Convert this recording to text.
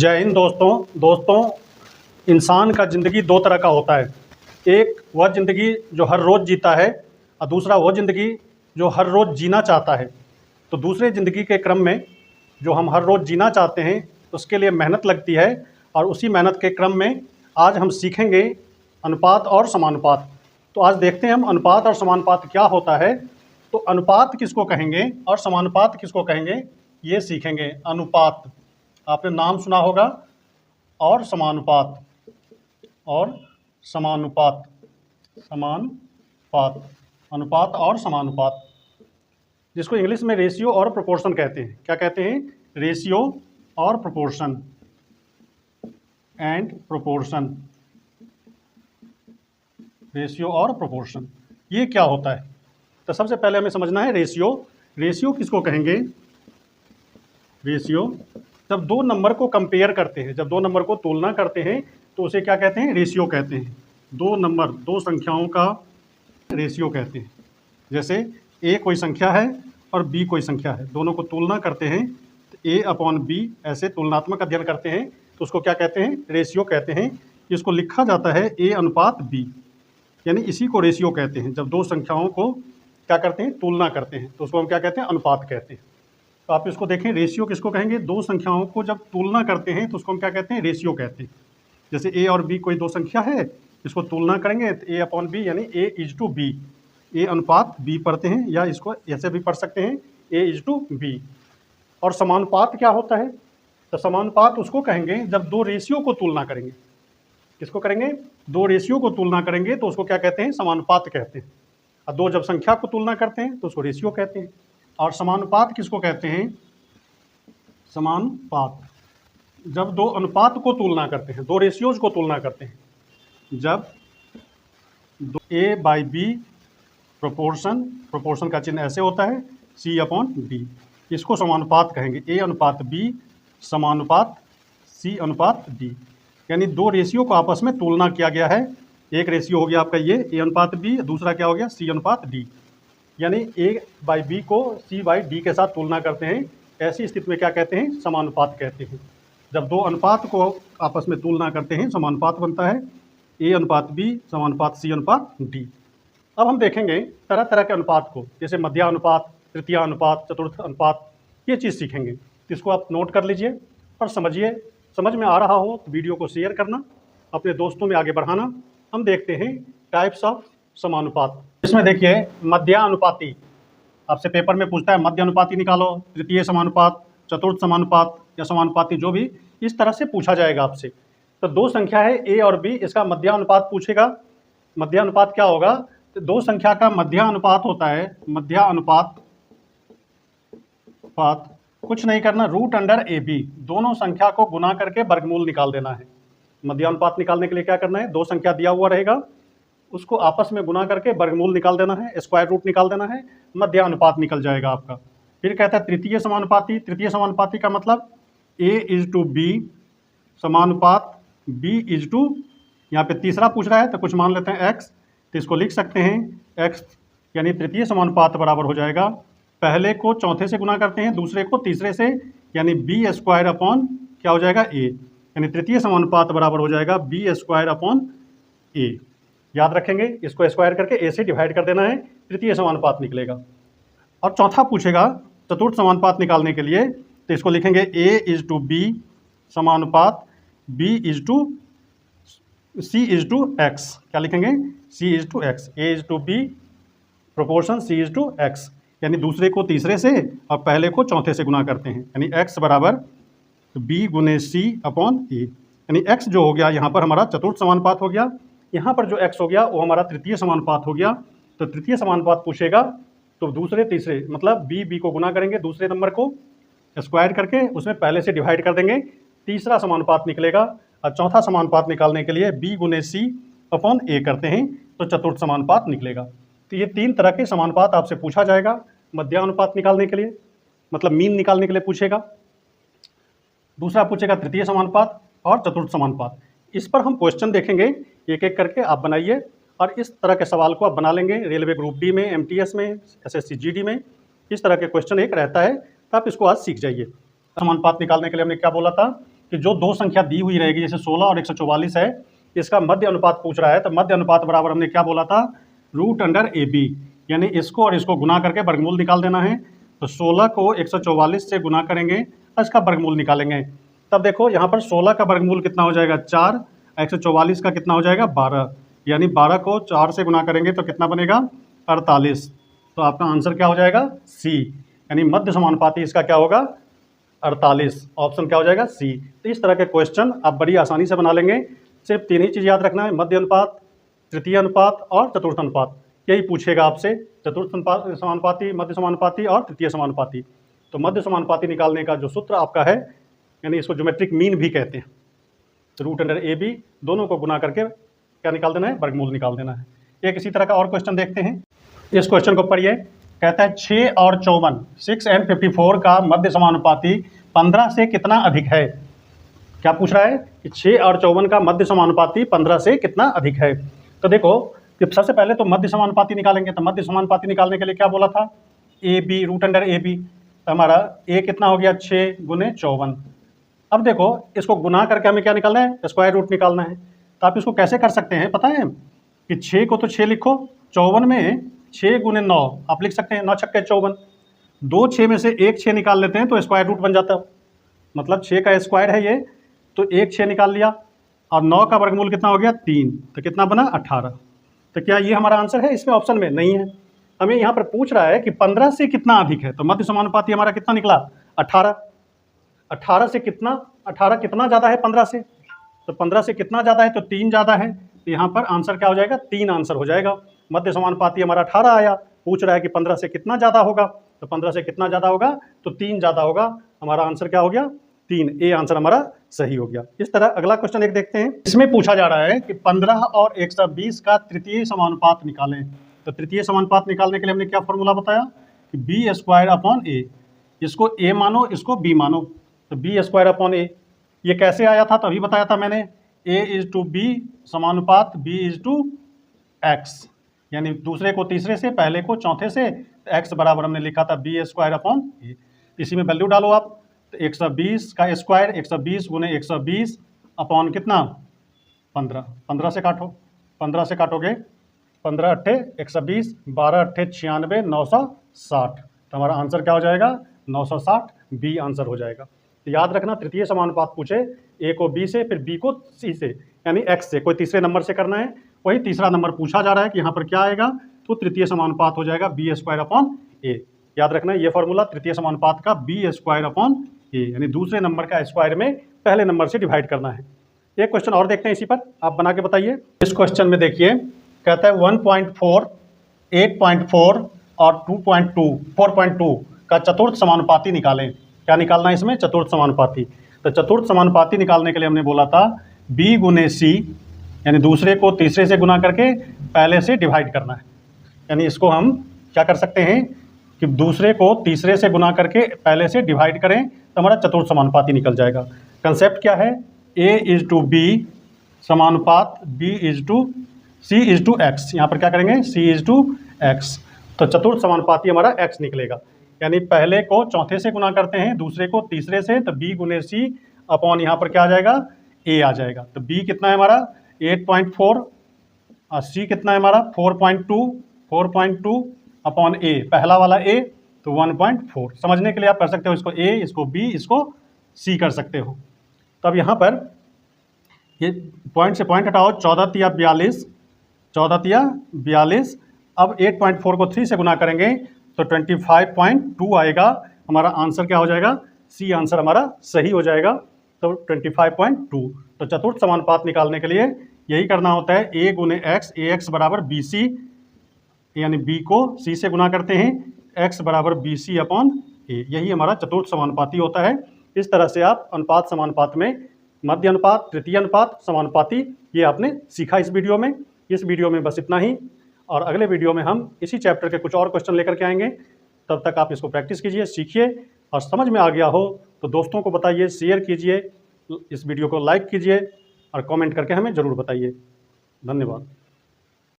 जय हिंद दोस्तों इंसान का ज़िंदगी दो तरह का होता है। एक वह ज़िंदगी जो हर रोज़ जीता है और दूसरा वह ज़िंदगी जो हर रोज़ जीना चाहता है। तो दूसरे ज़िंदगी के क्रम में जो हम हर रोज़ जीना चाहते हैं उसके लिए मेहनत लगती है और उसी मेहनत के क्रम में आज हम सीखेंगे अनुपात और समानुपात। तो आज देखते हैं हम अनुपात और समानुपात क्या होता है। तो अनुपात किसको कहेंगे और समानुपात किसको कहेंगे ये सीखेंगे। अनुपात आपने नाम सुना होगा और समानुपात अनुपात और समानुपात, जिसको इंग्लिश में रेशियो और प्रोपोर्शन कहते हैं। क्या कहते हैं? रेशियो और प्रोपोर्शन रेशियो और प्रोपोर्शन ये क्या होता है? तो सबसे पहले हमें समझना है रेशियो किसको कहेंगे। रेशियो जब दो नंबर को कंपेयर करते हैं, जब दो नंबर को तुलना करते हैं तो उसे क्या कहते हैं? रेशियो कहते हैं। दो संख्याओं का रेशियो कहते हैं। जैसे ए कोई संख्या है और बी कोई संख्या है, दोनों को तुलना करते हैं तो ए अपॉन बी, ऐसे तुलनात्मक अध्ययन करते हैं तो उसको क्या कहते हैं? रेशियो कहते हैं। इसको लिखा जाता है ए अनुपात बी, यानी इसी को रेशियो कहते हैं। जब दो संख्याओं को क्या करते हैं? तुलना करते हैं तो उसको हम क्या कहते हैं? अनुपात कहते हैं। तो आप इसको देखें, रेशियो किसको कहेंगे? दो संख्याओं को जब तुलना करते हैं तो उसको हम क्या कहते हैं? रेशियो कहते हैं। जैसे ए और बी कोई दो संख्या है, इसको तुलना करेंगे तो ए अपॉन बी यानी ए इज टू बी, ए अनुपात बी पढ़ते हैं, या इसको ऐसे भी पढ़ सकते हैं ए इज टू बी। और समानुपात क्या होता है? तो समानुपात उसको कहेंगे जब दो रेशियो को तुलना करेंगे। किसको करेंगे? दो रेशियो को तुलना करेंगे तो उसको क्या कहते हैं? समानुपात कहते हैं। और दो जब संख्या को तुलना करते हैं तो उसको रेशियो कहते हैं। और समानुपात किसको कहते हैं? समानुपात जब दो अनुपात को तुलना करते हैं, दो रेशियोज को तुलना करते हैं, जब ए बाई बी प्रोपोर्शन का चिन्ह ऐसे होता है सी अपॉन डी, इसको समानुपात कहेंगे। ए अनुपात बी समानुपात सी अनुपात डी, यानी दो रेशियो को आपस में तुलना किया गया है। एक रेशियो हो गया आपका ये ए अनुपात बी, दूसरा क्या हो गया? सी अनुपात डी, यानी ए बाई बी को सी बाई डी के साथ तुलना करते हैं। ऐसी स्थिति में क्या कहते हैं? समानुपात कहते हैं। जब दो अनुपात को आपस में तुलना करते हैं समानुपात बनता है ए अनुपात बी समानुपात सी अनुपात डी। अब हम देखेंगे तरह तरह के अनुपात को, जैसे मध्या अनुपात, तृतीय अनुपात, चतुर्थ अनुपात, ये चीज़ सीखेंगे। तो इसको आप नोट कर लीजिए और समझिए। समझ में आ रहा हो तो वीडियो को शेयर करना, अपने दोस्तों में आगे बढ़ाना। हम देखते हैं टाइप्स ऑफ समानुपात। इसमें देखिए मध्यानुपाती, आपसे पेपर में पूछता है मध्य अनुपाती निकालो, तृतीय समानुपात, चतुर्थ समानुपात या समानुपाती, जो भी इस तरह से पूछा जाएगा आपसे। तो दो संख्या है ए और बी, इसका मध्यानुपात पूछेगा। मध्यानुपात क्या होगा? तो दो संख्या का मध्यानुपात होता है। मध्यानुपात कुछ नहीं करना, रूट अंडर ए बी, दोनों संख्या को गुना करके वर्गमूल निकाल देना है। मध्यानुपात निकालने के लिए क्या करना है? दो संख्या दिया हुआ रहेगा, उसको आपस में गुना करके वर्गमूल निकाल देना है, स्क्वायर रूट निकाल देना है, मध्यानुपात निकल जाएगा आपका। फिर कहता है तृतीय समानुपाती। तृतीय समानुपाती का मतलब ए इज टू बी समानुपात बी इज टू, यहाँ पे तीसरा पूछ रहा है तो कुछ मान लेते हैं एक्स, तो इसको लिख सकते हैं एक्स, यानी तृतीय समानुपात बराबर हो जाएगा, पहले को चौथे से गुना करते हैं, दूसरे को तीसरे से, यानी बी स्क्वायर अपॉन क्या हो जाएगा? ए, यानी तृतीय समानुपात बराबर हो जाएगा बी स्क्वायर अपॉन ए। याद रखेंगे, इसको स्क्वायर करके ए से डिवाइड कर देना है, तृतीय समानुपात निकलेगा। और चौथा पूछेगा चतुर्थ समानुपात निकालने के लिए, तो इसको लिखेंगे ए इज टू बी समानुपात B is to C is to X. क्या लिखेंगे? C is to X. A is to B proportion C is to X, यानी दूसरे को तीसरे से और पहले को चौथे से गुना करते हैं, यानी एक्स बराबर बी गुने सी अपॉन ए, यानी एक्स जो हो गया यहाँ पर हमारा चतुर्थ समानुपात हो गया, यहाँ पर जो x हो गया वो हमारा तृतीय समानुपात हो गया। तो तृतीय समानुपात पूछेगा तो दूसरे तीसरे मतलब बी को गुना करेंगे, दूसरे नंबर को स्क्वायर करके उसमें पहले से डिवाइड कर देंगे, तीसरा समानुपात निकलेगा। और चौथा समानुपात निकालने के लिए बी गुने सी अपॉन ए करते हैं तो चतुर्थ समानुपात निकलेगा। तो ये तीन तरह के समानुपात आपसे पूछा जाएगा मध्यानुपात निकालने के लिए, मतलब मीन निकालने के लिए पूछेगा। दूसरा पूछेगा तृतीय समानुपात और चतुर्थ समानुपात। इस पर हम क्वेश्चन देखेंगे, एक एक करके आप बनाइए और इस तरह के सवाल को आप बना लेंगे। रेलवे ग्रुप डी में, एमटीएस में, एसएससी जीडी में इस तरह के क्वेश्चन एक रहता है, तो आप इसको आज सीख जाइए। समानुपात निकालने के लिए हमने क्या बोला था कि जो दो संख्या दी हुई रहेगी, जैसे 16 और 144 है, इसका मध्य अनुपात पूछ रहा है, तो मध्य अनुपात बराबर हमने क्या बोला था, रूट अंडर ए बी, यानी इसको और इसको गुना करके वर्गमूल निकाल देना है। तो 16 को 144 से गुना करेंगे और इसका वर्गमूल निकालेंगे। तब देखो यहाँ पर 16 का वर्गमूल कितना हो जाएगा 4, 144 का कितना हो जाएगा 12, यानी 12 को 4 से गुना करेंगे तो कितना बनेगा 48। तो आपका आंसर क्या हो जाएगा सी, यानी मध्य समानुपाती इसका क्या होगा 48। ऑप्शन क्या हो जाएगा सी। तो इस तरह के क्वेश्चन आप बड़ी आसानी से बना लेंगे। सिर्फ 3 ही चीज़ याद रखना है, मध्य अनुपात, तृतीय अनुपात और चतुर्थ अनुपात। यही पूछेगा आपसे, चतुर्थ समानुपाती, मध्य समानुपाती और तृतीय समानुपाती। तो मध्य समानुपाती निकालने का जो सूत्र आपका है, यानी इसको ज्योमेट्रिक मीन भी कहते हैं, तो रूट अंडर ए बी दोनों को गुना करके क्या निकाल देना है, वर्गमूल निकाल देना है। एक इसी तरह का और क्वेश्चन देखते हैं। इस क्वेश्चन को पढ़िए। कहता है 6 और 54, 6 and 54 का मध्य समानुपाती 15 से कितना अधिक है। क्या पूछ रहा है कि 6 और 54 का मध्य समानुपाती 15 से कितना अधिक है। तो देखो कि सबसे पहले तो मध्य समानुपाती निकालेंगे। तो मध्य समानुपाती निकालने के लिए क्या बोला था, A B, root under A B. तो हमारा ए कितना हो गया 6 गुने 54। अब देखो इसको गुना करके हमें क्या निकालना है, स्क्वायर रूट निकालना है। तो आप इसको कैसे कर सकते हैं पता है कि 6 को तो 6 लिखो, 54 में 6 गुने 9 आप लिख सकते हैं, 9 छक्के 54। 2 6 में से एक 6 निकाल लेते हैं तो स्क्वायर रूट बन जाता है, मतलब 6 का स्क्वायर है ये, तो एक 6 निकाल लिया। और 9 का वर्गमूल कितना हो गया 3, तो कितना बना 18। तो क्या ये हमारा आंसर है, इसमें ऑप्शन में नहीं है। हमें यहाँ पर पूछ रहा है कि 15 से कितना अधिक है। तो मध्य समानुपाती हमारा कितना निकला 18। 18 से कितना, 18 कितना ज़्यादा है 15 से, तो 15 से कितना ज़्यादा है तो 3 ज़्यादा है। तो यहाँ पर आंसर क्या हो जाएगा 3 आंसर हो जाएगा। मध्य समानुपाती हमारा 18 आया, पूछ रहा है कि 15 से कितना ज़्यादा होगा, तो 15 से कितना ज़्यादा होगा तो 3 ज़्यादा होगा। हमारा आंसर क्या हो गया 3, ए आंसर हमारा सही हो गया। इस तरह अगला क्वेश्चन एक देखते हैं। इसमें पूछा जा रहा है कि 15 और 120 का तृतीय समानुपात निकालें। तो तृतीय समानुपात निकालने के लिए हमने क्या फॉर्मूला बताया कि बी स्क्वायर अपॉन ए। इसको ए मानो, इसको बी मानो, तो बी स्क्वायर अपॉन ए। ये कैसे आया था तो अभी बताया था मैंने, ए इज टू बी समानुपात बी इज टू एक्स, यानी दूसरे को तीसरे से, पहले को चौथे से। एक्स बराबर हमने लिखा था बी स्क्वायर अपॉन ए। इसी में वैल्यू डालो आप, तो 120 का स्क्वायर 120 गुने 120 अपॉन कितना 15, 15 से काटो, 15 से काटोगे 15 अट्ठे 120, 12 अट्ठे 96, 960। तो हमारा आंसर क्या हो जाएगा 960, बी आंसर हो जाएगा। तो याद रखना तृतीय समानुपात पूछे, ए को बी से, फिर बी को सी से, यानी एक्स से, कोई तीसरे नंबर से करना है। वही तीसरा नंबर पूछा जा रहा है कि यहाँ पर क्या आएगा, तो तृतीय समानुपात हो जाएगा बी स्क्वायर अपॉन ए। याद रखना ये फॉर्मूला तृतीय समानुपात का बी स्क्वायर अपॉन ए, यानी दूसरे नंबर का स्क्वायर में पहले नंबर से डिवाइड करना है। एक क्वेश्चन और देखते हैं इसी पर, आप बना के बताइए। इस क्वेश्चन में देखिए कहता है 1.4, 8.4 और 2.2, 4.2 का चतुर्थ समानुपाती निकालें। क्या निकालना है इसमें, चतुर्थ समानुपाती। तो चतुर्थ समानुपाती निकालने के लिए हमने बोला था b गुने सी, यानी दूसरे को तीसरे से गुना करके पहले से डिवाइड करना है। यानी इसको हम क्या कर सकते हैं कि दूसरे को तीसरे से गुना करके पहले से डिवाइड करें तो हमारा चतुर्थ समानुपाती निकल जाएगा। कंसेप्ट क्या है, a इज टू बी समानुपात b is to c is to X. यहाँ पर क्या करेंगे c इज टू एक्स, तो चतुर्थ समानुपाती हमारा x निकलेगा। यानी पहले को चौथे से गुना करते हैं, दूसरे को तीसरे से, तो b गुने सी अपॉन यहाँ पर क्या आ जाएगा a आ जाएगा। तो b कितना है हमारा 8.4 और c कितना है हमारा 4.2 अपॉन a, पहला वाला a तो 1.4। समझने के लिए आप कर सकते हो इसको a, इसको b, इसको c कर सकते हो। तो अब यहाँ पर ये पॉइंट से पॉइंट हटाओ, 14 तिया 42, 14 तिया 42। अब 8.4 को 3 से गुना करेंगे तो 25.2 आएगा। हमारा आंसर क्या हो जाएगा, सी आंसर हमारा सही हो जाएगा। तो 25.2। तो चतुर्थ समानुपात निकालने के लिए यही करना होता है, a गुने एक्स, ए एक्स बराबर बी सी, यानी b को c से गुना करते हैं, x बराबर बी सी अपॉन ए। यही हमारा चतुर्थ समानुपाती होता है। इस तरह से आप अनुपात समानुपात में मध्य अनुपात, तृतीय अनुपात, समानुपाती, ये आपने सीखा इस वीडियो में। इस वीडियो में बस इतना ही, और अगले वीडियो में हम इसी चैप्टर के कुछ और क्वेश्चन लेकर के आएंगे। तब तक आप इसको प्रैक्टिस कीजिए, सीखिए, और समझ में आ गया हो तो दोस्तों को बताइए, शेयर कीजिए, इस वीडियो को लाइक कीजिए और कमेंट करके हमें ज़रूर बताइए। धन्यवाद।